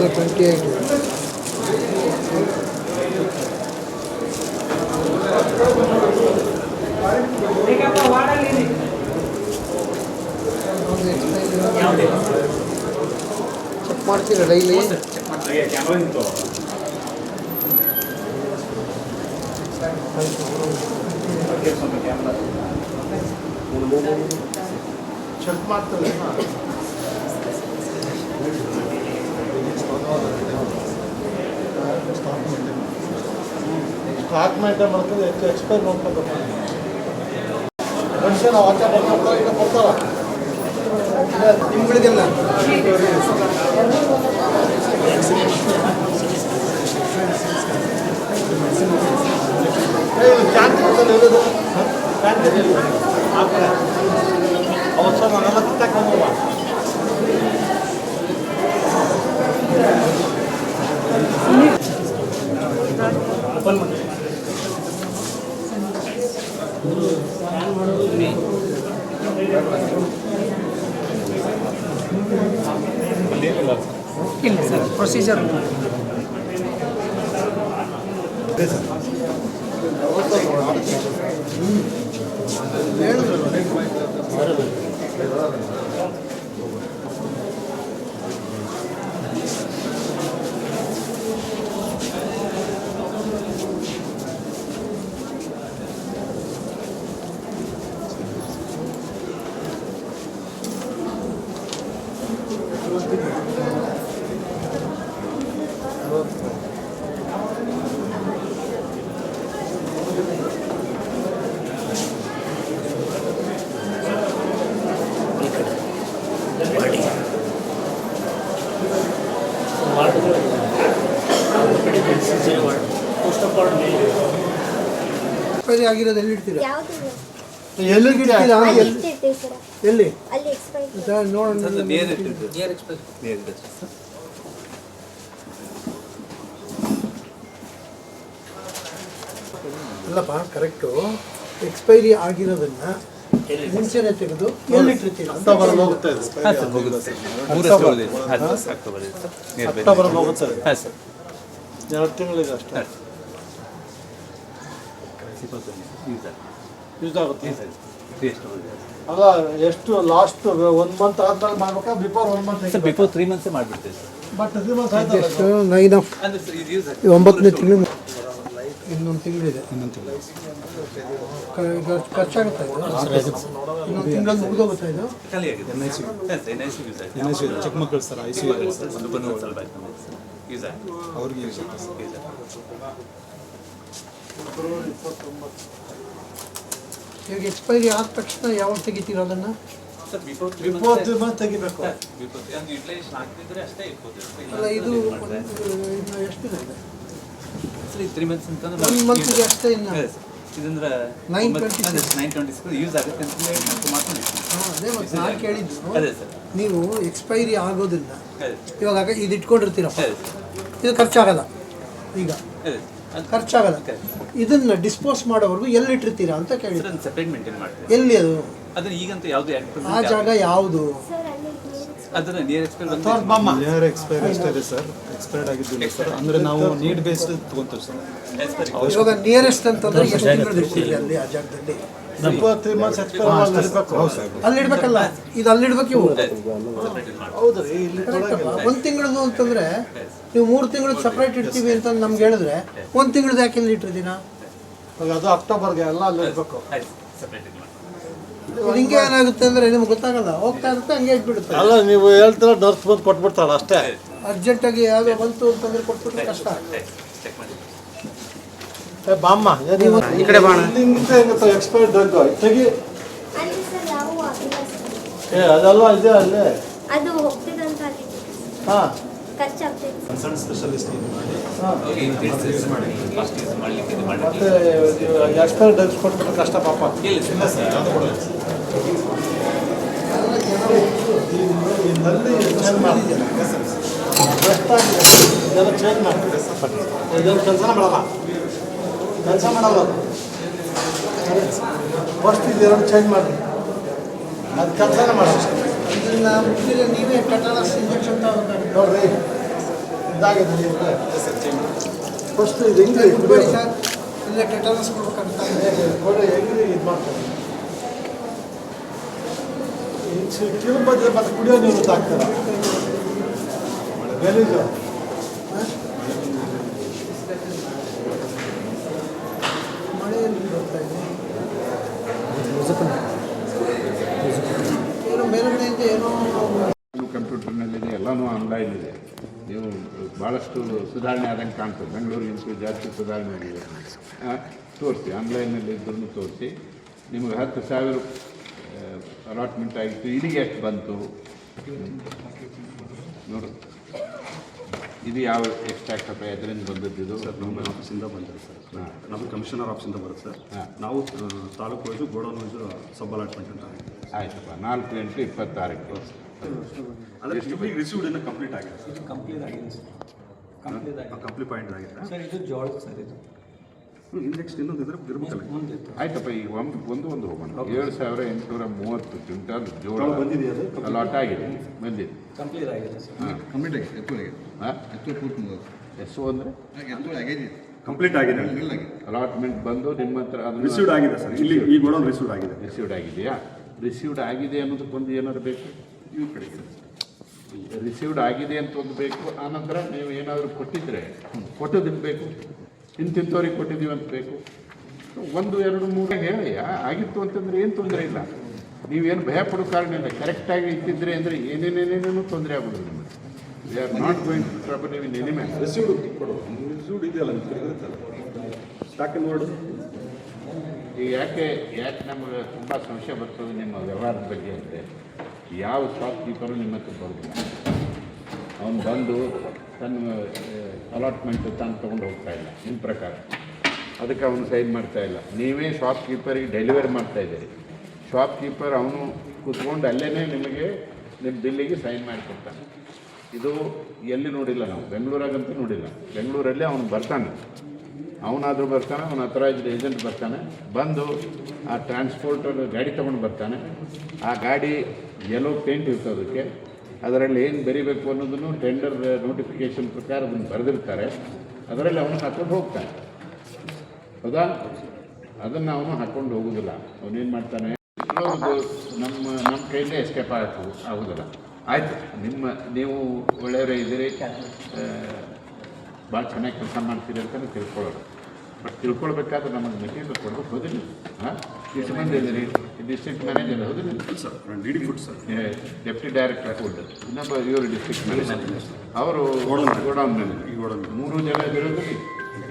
[SPEAKER 10] 28. ಚೆಕ್ ಮಾಡ್ತೀರಾ ಡೈಲಿ?
[SPEAKER 7] ಚೆಕ್ ಮಾಡ್ತಾರೆ. ಸ್ಟಾಕ್ ಮೇಂಟೈನ್ ಮಾಡ್ತಾರೆ. ಎಕ್ಸ್ಪೈರ್ ನೋಡ್ಕೋಬೇಕು. ಮನುಷ್ಯ ನಾವು ಆಚೆ ಕೊಡ್ತಾರ
[SPEAKER 10] ತಿಂಗಳಿಗೆಲ್ಲ
[SPEAKER 7] ಕ್ಯಾಂಟೀನ್ ಇರೋದು. ಕ್ಯಾಂಟೀನ್ ಅವತ್ತು ಸರ್ ನಾನೆಲ್ಲ ಕಿತ್ತಾಕೊಂಬಲ್ಲ.
[SPEAKER 8] ಇಲ್ಲ ಸರ್, ಪ್ರೊಸೀಜರ್
[SPEAKER 7] ಆಗಿರೋದು ಎಲ್ಲಿ ಇಡ್ತೀರಾ?
[SPEAKER 11] ಯಾವುದು
[SPEAKER 7] ಎಲ್ಲಿ ಇಡ್ತೀರಾ?
[SPEAKER 11] ಅಲ್ಲಿ ಇಟ್ಟಿರ್ತೀವಿ ಸರ್,
[SPEAKER 7] ಎಲ್ಲಿ
[SPEAKER 11] ಅಲ್ಲಿ ಎಕ್ಸ್ಪೈರ್
[SPEAKER 7] ನೋಡೋಣ. ಅಲ್ಲಪ್ಪ, ಕರೆಕ್ಟು. ಎಕ್ಸ್ಪೈರಿ ಆಗಿರೋದನ್ನ ಮುಂಚೆನೆ ತೆಗೆದು ಎಲ್ಲಿ ಇಟ್ಟಿರ್ತೀರಾ ಅಂತ ಬರಲು ಹೋಗ್ತಾ ಇದೆ. ಅಕ್ಟೋಬರ್ ಹೋಗುತ್ತೆ 2 ತಿಂಗಳಿದೆ ಅಷ್ಟೇ. ಯೂಸ್ ಆಗುತ್ತೆ. ಅಲ್ಲ, ಎಷ್ಟು ಲಾಸ್ಟ್ 1 ಮಂತ್ ಆದ್ಮೇಲೆ ಮಾಡ್ಬೇಕಾ ಬಿಫೋರ್ 1 ಮಂತ್?
[SPEAKER 1] ಬಿಫೋರ್ 3 ಮಂತ್ಸೇ ಮಾಡಿಬಿಡ್ತೀವಿ ಸರ್.
[SPEAKER 7] ಬಟ್ 3 ಮಂತ್ಸ್ ಆಯ್ತು. 9ನೇ ತಿಂಗಳು, ಇನ್ನೊಂದು ತಿಂಗಳಿದೆ. ಖರ್ಚಾಗುತ್ತೆ ಇದು. ಇನ್ನೊಂದು ತಿಂಗಳಲ್ಲಿ ಮುಗಿದೋಗುತ್ತಾ ಇದು?
[SPEAKER 1] ಖಾಲಿ ಆಗಿದೆ.
[SPEAKER 5] ಚಿಕ್ಕ ಮಕ್ಕಳು ಸರ್, ICU
[SPEAKER 1] ಯೂಸ್ ಆಗಿದೆ
[SPEAKER 5] ಅವ್ರಿಗೆ
[SPEAKER 7] ಈಗ ಎಕ್ಸ್ಪೈರಿ ಆದ ತಕ್ಷಣ ಯಾವಾಗ ತೆಗಿತೀರ ಅದನ್ನು?
[SPEAKER 1] ಸರ್ ಬಿಫೋರ್ 3
[SPEAKER 7] ಮಂತ್ ತೆಗಿಬೇಕು.
[SPEAKER 1] ಯುಟಿಲೈಸೇಷನ್ ಆಗ್ತಿದ್ರೆ ಅಷ್ಟೇ ಇರ್ಬೋದು.
[SPEAKER 7] ಅಲ್ಲ, ಇದು ಇನ್ನು ಎಷ್ಟಿದೆ?
[SPEAKER 1] 3 ಮಂತ್ಸ್ ಅಂತಂದ್ರೆ
[SPEAKER 7] 1 ಮಂತ್ಗೆ ಅಷ್ಟೇ. ಇನ್ನು
[SPEAKER 1] ಇದಂದ್ರೆ 926 ಯೂಸ್ ಆಗುತ್ತೆ ಅಂತ ಮಾಡ್ಕೊಂಡಿರ್ತೀವಿ.
[SPEAKER 7] ಅದೇ ಮತ್ತೆ ನಾನು ಕೇಳಿದ್ದು.
[SPEAKER 1] ಅದೇ ಸರ್,
[SPEAKER 7] ನೀವು ಎಕ್ಸ್ಪೈರಿ ಆಗೋದಿಲ್ಲ,
[SPEAKER 1] ಅದೇ
[SPEAKER 7] ಇವಾಗ ಇದು ಇಟ್ಕೊಂಡಿರ್ತೀರಪ್ಪ,
[SPEAKER 1] ಅದೇ
[SPEAKER 7] ಇದು ಖರ್ಚಾಗಲ್ಲ. ಈಗ
[SPEAKER 1] ಅದೇ
[SPEAKER 7] ಖರ್ಚಾಗಲ್ಲ. ಇದನ್ನ ಡಿಸ್ಪೋಸ್ ಮಾಡೋವರೆಗೂ ಎಲ್ಲಿ ಇಟ್ಟಿರ್ತೀರಾ ಅಂತ ಕೇಳಿ.
[SPEAKER 1] ಅದನ್ನು ಸೆಪರೇಟ್ ಮೇಂಟೈನ್ ಮಾಡ್ತೀವಿ.
[SPEAKER 7] ಎಲ್ಲಿ ಅದು?
[SPEAKER 1] ಅದನ್ನ ಈಗಂತೂ ಯಾವುದು
[SPEAKER 7] ಆ ಜಾಗ ಯಾವುದು?
[SPEAKER 11] ಸರ್ ಅಲ್ಲಿ
[SPEAKER 1] ಅದನ್ನ ನಿಯರ್ ಎಕ್ಸ್ಪೈರ್
[SPEAKER 5] ನಿಯರ್ ಎಕ್ಸ್ಪೈರ್ ಅಷ್ಟೇ ಇದೆ ಸರ್. Expired ಆಗಿದ್ದಿಲ್ಲ sir. ಅಂದರೆ ನಾವು ನೀಡ್ ಬೇಸ್ಡ್ ತೊಗೊಂತೀವಿ ಸರ್.
[SPEAKER 7] ಇವಾಗ ನಿಯರೆಸ್ಟ್ ಅಂತಂದ್ರೆ ಎಷ್ಟು ತಿಂಗಳು ಇರ್ತೀರಿ ಅಲ್ಲಿ ಆ ಜಾಗದಲ್ಲಿ? 3 ಮಂತ್ಸ್ ಎಕ್ಸ್ಪೈರ್ ಅಲ್ಲಿ ಇಡ್ಬೇಕಲ್ಲ, ಇದು ಅಲ್ಲಿ ಇಡ್ಬೇಕು. ಇವು ಹೌದ್ರಿ, ಇಲ್ಲಿ 1 ತಿಂಗಳದು ಅಂತಂದ್ರೆ ನೀವು 3 ತಿಂಗಳು ಸಪ್ರೇಟ್ ಇಡ್ತೀವಿ ಅಂತ ನಮ್ಗೆ ಹೇಳಿದ್ರೆ 1 ತಿಂಗಳದ್ದು ಯಾಕೆ ಇಲ್ಲಿ ಇಟ್ಟಿರ್ತೀನ? ಅದು ಅಕ್ಟೋಬರ್ಗೆ ಎಲ್ಲ ಅಲ್ಲಿ ಇಡಬೇಕು. ಹಿಂಗೆ ಏನಾಗುತ್ತೆ ಅಂದ್ರೆ ನಿಮ್ಗೆ ಗೊತ್ತಾಗಲ್ಲ, ಹೋಗ್ತಾ ಇರುತ್ತೆ ಹಂಗೆ ಇಟ್ಬಿಡುತ್ತೆ. ಅಲ್ಲ, ನೀವು ಹೇಳ್ತೀರ ನರ್ಸ್ ಬಂದು ಕೊಟ್ಬಿಡ್ತಾಳೆ ಅಷ್ಟೇ. ಅರ್ಜೆಂಟಾಗಿ ಯಾವುದೋ ಬಂತು ಅಂತಂದ್ರೆ ಕೊಟ್ಬಿಟ್ರೆ ಕಷ್ಟ. ಬಾಮ್ಮ
[SPEAKER 8] ಈ ಕಡೆ ಬಾಣ.
[SPEAKER 7] ಎಕ್ಸ್ಪೈರ್ಡ್ ಡ್ರಗ್ ತೆಗಿ.
[SPEAKER 11] ಅಲ್ಲಿ ಸರ್ ಯಾವ ಆಗಿಲ್ಲ ಸರ್,
[SPEAKER 7] ಅದೆಲ್ಲ ಇದೆ ಅಲ್ಲೇ.
[SPEAKER 11] ಅದು ಹೋಗ್ತಿದಂತ ಅಲ್ಲಿ
[SPEAKER 7] ಹಾಂ,
[SPEAKER 11] ಖರ್ಚಾಗ್ತೈತೆ.
[SPEAKER 5] ಕನ್ಸರ್ನ್ ಸ್ಪೆಷಲಿಸ್ಟ್ ಮಾಡಿ
[SPEAKER 7] ಮತ್ತೆ ಎಕ್ಸ್ಪೈರ್ಡ್ ಡ್ರಗ್ಸ್ ಕೊಟ್ಬಿಟ್ರೆ ಕಷ್ಟ ಪಾಪ.
[SPEAKER 5] ಇಲ್ಲ ಸರ್, ಯಾವುದು ಕೊಡಲ್ಲ ಸರ್.
[SPEAKER 7] ಇದೆಲ್ಲ ಚೇಂಜ್ ಮಾಡಿ. ಇದೆಲ್ಲ ಕೆಲಸನ ಮಾಡಲ್ಲ, ಕೆಲಸ ಮಾಡಲ್ಲ. ಫಸ್ಟ್ ಇದೆರಡು ಚೇಂಜ್ ಮಾಡಿ, ಅದು ಕೆಲಸನೇ ಮಾಡಲ್ಲ. ಇದನ್ನ ಮುಟ್ಟಿದ್ರೆ ನೀವೇ ಟೆಟನಸ್ ಇಂಜೆಕ್ಷನ್ ತಗೋಬೇಕು ನೋಡ್ರಿ. ಇದಾಗಿದೆ ನಿಮಗೆ ಫಸ್ಟ್ ಇದು ಹೆಂಗೆ ಇಟ್ಬೇಡಿ ಸರ್, ಇಲ್ಲೇ ಟೆಟನಸ್ ಕೊಡ್ಬೇಕಂತ ಕೊಡಿ. ಹೆಂಗೆ ಇದು ಮಾಡ್ತಾರೆ ಕಿರು ಬದ್ರೆ ಮತ್ತೆ ಕುಡಿಯೋ ನೀರು ಹಾಕ್ತಾರೆ. ಗಲೀಜು. ಮಳೆಯಲ್ಲಿ ಬರ್ತಾ ಇದೆ. ಏನೋ ಮೇಲ್ಗಡೆಯಿಂದ ಏನೋ
[SPEAKER 3] ಕಂಪ್ಯೂಟರ್ನಲ್ಲಿದೆ, ಎಲ್ಲನೂ ಆನ್ಲೈನ್ ಇದೆ. ನೀವು ಭಾಳಷ್ಟು ಸುಧಾರಣೆ ಆದಂಗೆ ಕಾಣ್ತದೆ. ಬೆಂಗಳೂರಿಗಿಂತೂ ಜಾಸ್ತಿ ಸುಧಾರಣೆ ಆಗಿದೆ. ತೋರಿಸಿ, ಆನ್ಲೈನಲ್ಲಿ ಇದ್ರೂ ತೋರಿಸಿ. ನಿಮಗೆ 10,000 ಅಲಾಟ್ಮೆಂಟ್ ಆಗಿತ್ತು, ಇಲ್ಲಿಗೆ ಎಷ್ಟು ಬಂತು ನೋಡು. ಇದು ಯಾವ ಎಕ್ಸ್ಟ್ರಾಕ್ಟ್ ಅಥವಾ ಅದರಿಂದ ಬಂದದ್ದು? ಇದು
[SPEAKER 5] ಸರ್ ನಮ್ಮ ಆಫೀಸಿಂದ ಬಂದಿದೆ ಸರ್. ನಮ್ಮ ಕಮಿಷನರ್ ಆಫೀಸಿಂದ ಬರುತ್ತೆ ಸರ್. ನಾವು ತಾಲೂಕು ವೈಸು ಗೋಡೌನ್ ವೈಸು ಸಬ್ ಅಲಾಟ್ಮೆಂಟ್ ಅಂತ.
[SPEAKER 3] ಆಯ್ತಪ್ಪ, 4/8/26.
[SPEAKER 5] ಅಂದರೆ ಈಗ ರಿಸೀವ್ಡ್ ಇನ್ನೂ ಕಂಪ್ಲೀಟ್ ಆಗಿದೆ ಸರ್.
[SPEAKER 1] ಕಂಪ್ಲೀಟ್ ಆಗಿದೆ ಸರ್.
[SPEAKER 5] ಕಂಪ್ಲೀಟ್ ಪಾಯಿಂಟ್ ಆಗಿದೆ
[SPEAKER 1] ಸರ್. ಇದು ಜೋಳ ಸರ್. ಇದು
[SPEAKER 5] ನೆಕ್ಸ್ಟ್ ಇನ್ನೊಂದು ಇದ್ರೆ ಇರ್ಬೇಕಲ್ಲ.
[SPEAKER 3] ಆಯ್ತಪ್ಪ, ಈಗ ಒಂದು ಹೋಗೋಣ. 7,830 ಕ್ವಿಂಟಾಲ್ ಜೋಳ
[SPEAKER 5] ಬಂದಿದೆಯಾ ಅದು?
[SPEAKER 3] ಅಲಾಟ್ ಆಗಿದೆ, ಬಂದಿದೆ,
[SPEAKER 1] ಕಂಪ್ಲೀಟ್ ಆಗಿದೆ ಸರ್.
[SPEAKER 6] ಕಂಪ್ಲೀಟ್ ಆಗಿದೆ. ಪೂರ್ತಿ
[SPEAKER 3] ಎಷ್ಟು ಅಂದರೆ
[SPEAKER 5] ಕಂಪ್ಲೀಟ್ ಆಗಿದೆ.
[SPEAKER 3] ಅಲಾಟ್ಮೆಂಟ್ ಬಂದು ನಿಮ್ಮ ಹತ್ರ ಅದು
[SPEAKER 5] ರಿಸೀವ್ಡ್ ಆಗಿದೆ ಸರ್. ಇಲ್ಲಿ ಈ ಗೋಡೌನ್ ರಿಸೀವ್ಡ್ ಆಗಿದೆ.
[SPEAKER 3] ರಿಸೀವ್ಡ್ ಆಗಿದೆಯಾ? ರಿಸೀವ್ಡ್ ಆಗಿದೆ ಅನ್ನೋದಕ್ಕೊಂದು ಏನಾದ್ರು ಬೇಕು.
[SPEAKER 5] ಇವ್ರ ಕಡೆಗೆ
[SPEAKER 3] ರಿಸೀವ್ಡ್ ಆಗಿದೆ ಅಂತ ಒಂದು ಬೇಕು. ಆನಂತರ ನೀವು ಏನಾದರೂ ಕೊಟ್ಟಿದ್ರೆ ಕೊಟ್ಟೋದಕ್ಕೆ ಬೇಕು. ಇಂತಿಂಥವ್ರಿಗೆ ಕೊಟ್ಟಿದ್ದೀವಿ ಅಂತ ಬೇಕು. 1, 2, 3 ಹೇಳಿ ಆಗಿತ್ತು ಅಂತಂದರೆ ಏನು ತೊಂದರೆ ಇಲ್ಲ. ನೀವೇನು ಭಯ ಪಡೋ ಕಾರಣ ಇಲ್ಲ. ಕರೆಕ್ಟಾಗಿ ಇಟ್ಟಿದ್ರೆ ಅಂದರೆ ಏನೇನೇನೇನೇನೂ ತೊಂದರೆ ಆಗೋದು ನಿಮಗೆ. We are not going to trouble in any man.
[SPEAKER 5] Received ಕೊಡು. ರಿಸೀವ್ಡ್ ಇದೆಯಲ್ಲ ಇರುತ್ತಲ್ಲ ಸ್ಟಾಕ್ ನೋಡಿ.
[SPEAKER 3] ಈಗ ಯಾಕೆ ನಮಗೆ ತುಂಬ ಸಂಶಯ ಬರ್ತದೆ ನಿಮ್ಮ ವ್ಯವಹಾರದ ಬಗ್ಗೆ ಅಂದರೆ, ಯಾವ ಶಾಪ್ ಕೀಪರು ನಿಮ್ಮ ಹತ್ರ ಬರೋದಿಲ್ಲ. ಅವನು ಬಂದು ತನ್ನ ಅಲಾಟ್ಮೆಂಟು ತಾನು ತೊಗೊಂಡು ಹೋಗ್ತಾ ಇಲ್ಲ. ನಿಮ್ಮ ಪ್ರಕಾರ ಅದಕ್ಕೆ ಅವನು ಸೈನ್ ಮಾಡ್ತಾ ಇಲ್ಲ. ನೀವೇ ಶಾಪ್ ಕೀಪರಿಗೆ ಡೆಲಿವರಿ ಮಾಡ್ತಾ ಇದ್ದೀರಿ. ಶಾಪ್ ಕೀಪರ್ ಅವನು ಕೂತ್ಕೊಂಡು ಅಲ್ಲೇ ನಿಮಗೆ ನಿಮ್ಮ ಬಿಲ್ಲಿಗೆ ಸೈನ್ ಮಾಡಿಕೊಡ್ತಾನೆ. ಇದು ಎಲ್ಲಿ ನೋಡಿಲ್ಲ ನಾವು, ಬೆಂಗಳೂರಾಗಂತೂ ನೋಡಿಲ್ಲ. ಬೆಂಗಳೂರಲ್ಲಿ ಅವನು ಬರ್ತಾನೆ, ಅವನಾದರೂ ಬರ್ತಾನೆ, ಅವನ ಅಥರೈಸ್ಡ್ ಏಜೆಂಟ್ ಬರ್ತಾನೆ, ಬಂದು ಆ ಟ್ರಾನ್ಸ್ಪೋರ್ಟರ್ ಗಾಡಿ ತೊಗೊಂಡು ಬರ್ತಾನೆ. ಆ ಗಾಡಿ ಯೆಲ್ಲೋ ಪೇಂಟ್ ಇರ್ತದೆ ಅದಕ್ಕೆ, ಅದರಲ್ಲಿ ಏನು ಬರೀಬೇಕು ಅನ್ನೋದನ್ನು ಟೆಂಡರ್ ನೋಟಿಫಿಕೇಷನ್ ಪ್ರಕಾರ ಅದನ್ನು ಬರೆದಿರ್ತಾರೆ. ಅದರಲ್ಲಿ ಅವನು ಹಾಕ್ಕೊಂಡು ಹೋಗ್ತಾನೆ. ಹೌದಾ? ಅದನ್ನು ಅವನು ಹಾಕ್ಕೊಂಡು ಹೋಗೋದಿಲ್ಲ. ಅವನೇನು ಮಾಡ್ತಾನೆ, ನಮ್ಮ ಕೈಯಲ್ಲೇ ಎಸ್ಕೇಪ್ ಆಗೋದಿಲ್ಲ. ಆಯಿತು, ನೀವು ಒಳ್ಳೆಯವರೇ ಇದ್ದೀರಿ, ಭಾಳ ಚೆನ್ನಾಗಿ ಕೆಲಸ ಮಾಡ್ತೀರಿ ಅಂತಲೇ ತಿಳ್ಕೊಳ್ಳೋರು. ಬಟ್ ತಿಳ್ಕೊಳ್ಬೇಕಾದ್ರೆ ನಮಗೆ ಮೆಟೀರಿಯಲ್ ಕೊಡೋದು ಹೋದಿಲ್ಲ. ಹಾಂ, ಎಷ್ಟು ಮಂದಿ ಇದ್ದೀರಿ? ಡಿಸ್ಟ್ರಿಕ್ಟ್ ಮ್ಯಾನೇಜರ್ ಹೌದಿಲ್ಲ
[SPEAKER 6] sir, D D food sir,
[SPEAKER 3] deputy director food, ಇನ್ನೊಬ್ಬ ಇವರು ಡಿಸ್ಟ್ರಿಕ್ಟ್ ಮ್ಯಾನೇಜರ್, ಅವರು ಗೋಡೌನ್ ಮ್ಯಾನೇಜರ್, 3 ಜನ ಇರೋದ್ರಲ್ಲಿ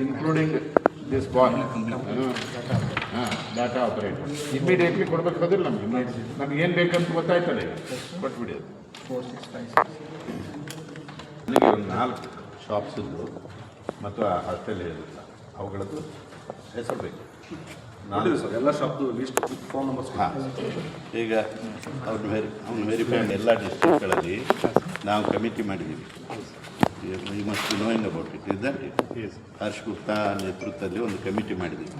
[SPEAKER 3] ಇನ್ಕ್ಲೂಡಿಂಗ್ ದಿಸ್ ಬಾಯ್, ಹಾಂ, ಡಾಟಾ ಆಪರೇಟರ್. ಇಮ್ಮಿಡಿಯೇಟ್ಲಿ ಕೊಡ್ಬೇಕು ಹೋದಿಲ್ಲ ನಮ್ಗೆ ಏನು ಬೇಕಂತ ಗೊತ್ತಾಯ್ತಲ್ಲ, ಈಗ ಕೊಟ್ಬಿಡಿ. ಅದು
[SPEAKER 6] 4656 ನನಗೆ ಒಂದು 4 ಶಾಪ್ಸ್ ಇದ್ದು ಮತ್ತು ಆ ಹಾಸ್ಟೆಲ್ ಇರಲಿಲ್ಲ, ಅವುಗಳದ್ದು ಹೆಸರು ಬೇಕು. ನಾನು ಸರ್ ಎಲ್ಲ ಶಾಪ್ದು ಲಿಸ್ಟ್ ಫೋನ್ ನಂಬರ್ಸ್. ಹಾಂ, ಈಗ ಅವ್ನು ವೆರಿಫೈ ಎಲ್ಲ ಡಿಸ್ಟ್ರಿಕ್ಟ್ಗಳಲ್ಲಿ ನಾವು ಕಮಿಟಿ ಮಾಡಿದ್ದೀವಿ. You must be knowing about it. Is that it? Harsh Gupta ನೇತೃತ್ವದಲ್ಲಿ ಒಂದು ಕಮಿಟಿ ಮಾಡಿದ್ದೀವಿ.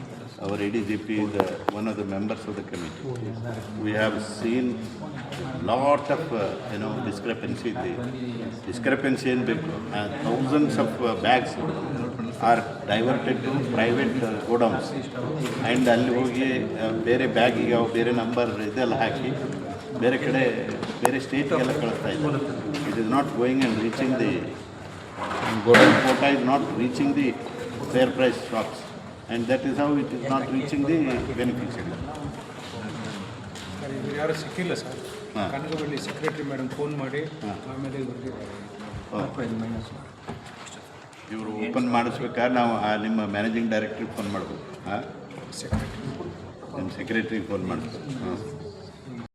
[SPEAKER 6] Our ADGP is one of the members of the committee. We have seen lot of discrepancy there. Discrepancy in big thousands of bags are diverted to private godowns, and ಅಲ್ಲಿ ಹೋಗಿ ಬೇರೆ ಬ್ಯಾಗಿಗೆ ಅವು ಬೇರೆ number ಇದೆಲ್ಲ ಹಾಕಿ ಬೇರೆ ಕಡೆ ಬೇರೆ ಸ್ಟೇಟ್ಗೆಲ್ಲ ಕಳಿಸ್ತಾ ಇದ್ದಾರೆ. It is not going and reaching the godown quota is not reaching the fair price shops, and that is how it is not reaching the beneficiary.
[SPEAKER 5] ಯಾರು ಸಿಕ್ಕಿಲ್ಲ ಸರ್. ಕನಕವಳ್ಳಿ ಸೆಕ್ರೆಟರಿ ಮೇಡಮ್ ಫೋನ್ ಮಾಡಿ ಆಮೇಲೆ
[SPEAKER 6] ಇವರು ಓಪನ್ ಮಾಡಿಸ್ಬೇಕಾದ್ರೆ ನಾವು ನಿಮ್ಮ managing ಡೈರೆಕ್ಟ್ರಿಗೆ phone ಮಾಡ್ಬೋದು. ಹಾಂ, ನಿಮ್ಮ ಸೆಕ್ರೆಟ್ರಿಗೆ ಫೋನ್ ಮಾಡಿಸ್ಬೇಕು. ಹಾಂ.